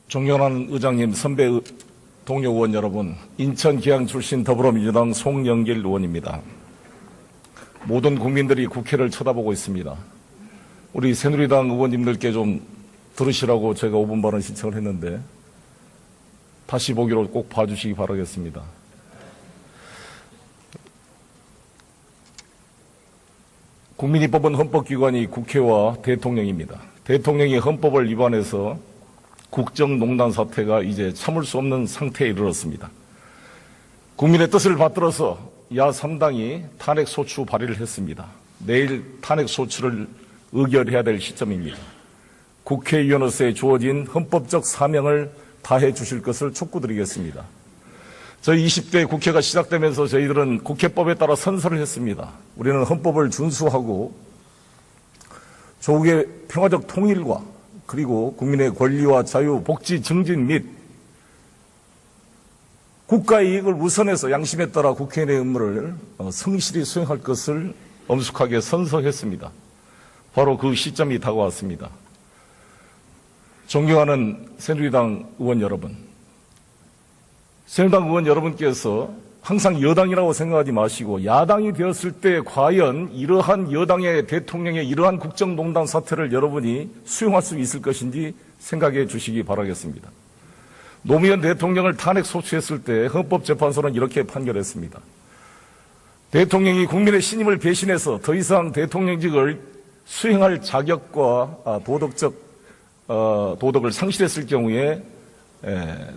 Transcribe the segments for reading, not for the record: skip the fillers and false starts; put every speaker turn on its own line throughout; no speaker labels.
존경하는 의장님, 선배 동료 의원 여러분, 인천 기양 출신 더불어민주당 송영길 의원입니다. 모든 국민들이 국회를 쳐다보고 있습니다. 우리 새누리당 의원님들께 좀 들으시라고 제가 5분 발언 신청을 했는데 다시 보기로 꼭 봐주시기 바라겠습니다. 국민이 뽑은 헌법기관이 국회와 대통령입니다. 대통령이 헌법을 위반해서 국정농단 사태가 이제 참을 수 없는 상태에 이르렀습니다. 국민의 뜻을 받들어서 야3당이 탄핵소추 발의를 했습니다. 내일 탄핵소추를 의결해야 될 시점입니다. 국회의원으로서의 주어진 헌법적 사명을 다해 주실 것을 촉구드리겠습니다. 저희 20대 국회가 시작되면서 저희들은 국회법에 따라 선서를 했습니다. 우리는 헌법을 준수하고 조국의 평화적 통일과 그리고 국민의 권리와 자유, 복지 증진 및 국가의 이익을 우선해서 양심에 따라 국회의원의 업무를 성실히 수행할 것을 엄숙하게 선서했습니다. 바로 그 시점이 다가왔습니다. 존경하는 새누리당 의원 여러분, 새누리당 의원 여러분께서 항상 여당이라고 생각하지 마시고 야당이 되었을 때 과연 이러한 여당의 대통령의 이러한 국정농단 사태를 여러분이 수용할 수 있을 것인지 생각해 주시기 바라겠습니다. 노무현 대통령을 탄핵 소추했을 때 헌법재판소는 이렇게 판결했습니다. 대통령이 국민의 신임을 배신해서 더 이상 대통령직을 수행할 자격과 도덕을 상실했을 경우에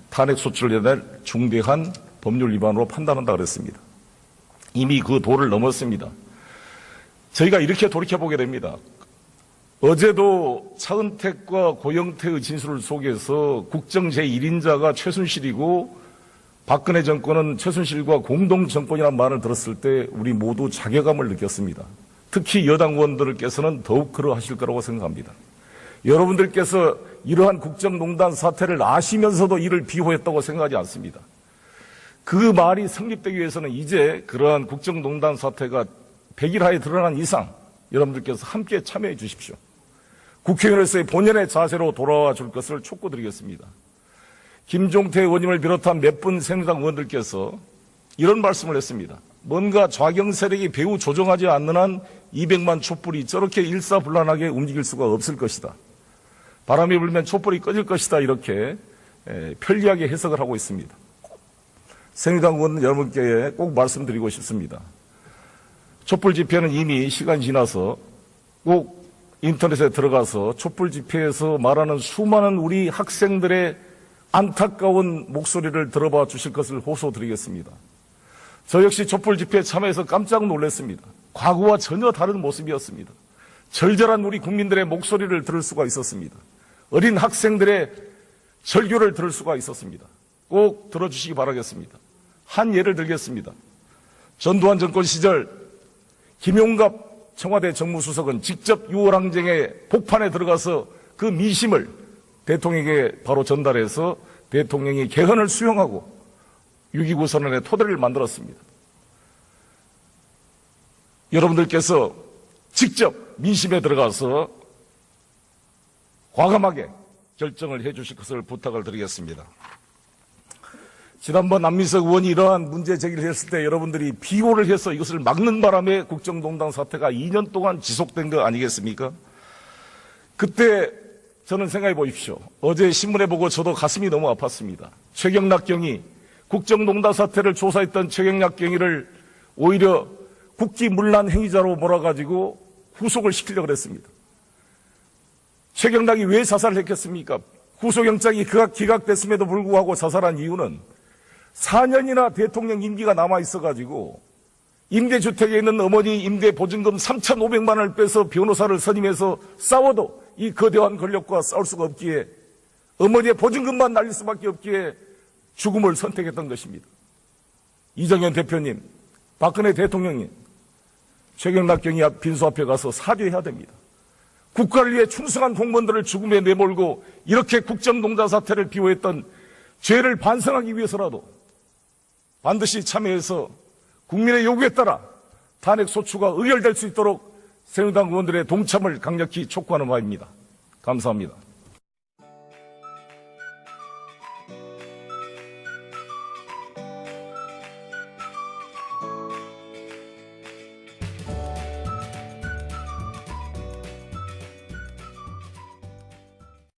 탄핵 소추를 해야 될 중대한 법률 위반으로 판단한다 그랬습니다. 이미 그 도를 넘었습니다. 저희가 이렇게 돌이켜보게 됩니다. 어제도 차은택과 고영태의 진술 속에서 국정 제1인자가 최순실이고 박근혜 정권은 최순실과 공동정권이라는 말을 들었을 때 우리 모두 자괴감을 느꼈습니다. 특히 여당 의원들께서는 더욱 그러하실 거라고 생각합니다. 여러분들께서 이러한 국정농단 사태를 아시면서도 이를 비호했다고 생각하지 않습니다. 그 말이 성립되기 위해서는 이제 그러한 국정농단 사태가 100일 하에 드러난 이상 여러분들께서 함께 참여해 주십시오. 국회의원으로서의 본연의 자세로 돌아와 줄 것을 촉구드리겠습니다. 김종태 의원님을 비롯한 몇 분 새누리당 의원들께서 이런 말씀을 했습니다. 뭔가 좌경 세력이 배후 조정하지 않는 한 200만 촛불이 저렇게 일사불란하게 움직일 수가 없을 것이다. 바람이 불면 촛불이 꺼질 것이다. 이렇게 편리하게 해석을 하고 있습니다. 새누리당 의원 여러분께 꼭 말씀드리고 싶습니다. 촛불 집회는 이미 시간이 지나서 꼭 인터넷에 들어가서 촛불 집회에서 말하는 수많은 우리 학생들의 안타까운 목소리를 들어봐 주실 것을 호소드리겠습니다. 저 역시 촛불 집회에 참여해서 깜짝 놀랐습니다. 과거와 전혀 다른 모습이었습니다. 절절한 우리 국민들의 목소리를 들을 수가 있었습니다. 어린 학생들의 절규를 들을 수가 있었습니다. 꼭 들어주시기 바라겠습니다. 한 예를 들겠습니다. 전두환 정권 시절 김용갑 청와대 정무수석은 직접 6월 항쟁의 복판에 들어가서 그 미심을 대통령에게 바로 전달해서 대통령이 개헌을 수용하고 6.29 선언의 토대를 만들었습니다. 여러분들께서 직접 민심에 들어가서 과감하게 결정을 해 주실 것을 부탁을 드리겠습니다. 지난번 안민석 의원이 이러한 문제 제기를 했을 때 여러분들이 비호를 해서 이것을 막는 바람에 국정농단 사태가 2년 동안 지속된 거 아니겠습니까? 그때 저는 생각해 보십시오. 어제 신문에 보고 저도 가슴이 너무 아팠습니다. 최경락 경위, 국정농단 사태를 조사했던 최경락 경위를 오히려 국기문란 행위자로 몰아가지고 후속을 시키려고 했습니다. 최경락이 왜 자살을 했겠습니까? 구속영장이 기각됐음에도 불구하고 자살한 이유는 4년이나 대통령 임기가 남아있어가지고 임대주택에 있는 어머니 임대보증금 3,500만 원을 빼서 변호사를 선임해서 싸워도 이 거대한 권력과 싸울 수가 없기에 어머니의 보증금만 날릴 수밖에 없기에 죽음을 선택했던 것입니다. 이정현 대표님, 박근혜 대통령님, 최경락 경위 빈소 앞에 가서 사죄해야 됩니다. 국가를 위해 충성한 공무원들을 죽음에 내몰고 이렇게 국정농단 사태를 비호했던 죄를 반성하기 위해서라도 반드시 참여해서 국민의 요구에 따라 탄핵 소추가 의결될 수 있도록 새누리당 의원들의 동참을 강력히 촉구하는 바입니다. 감사합니다.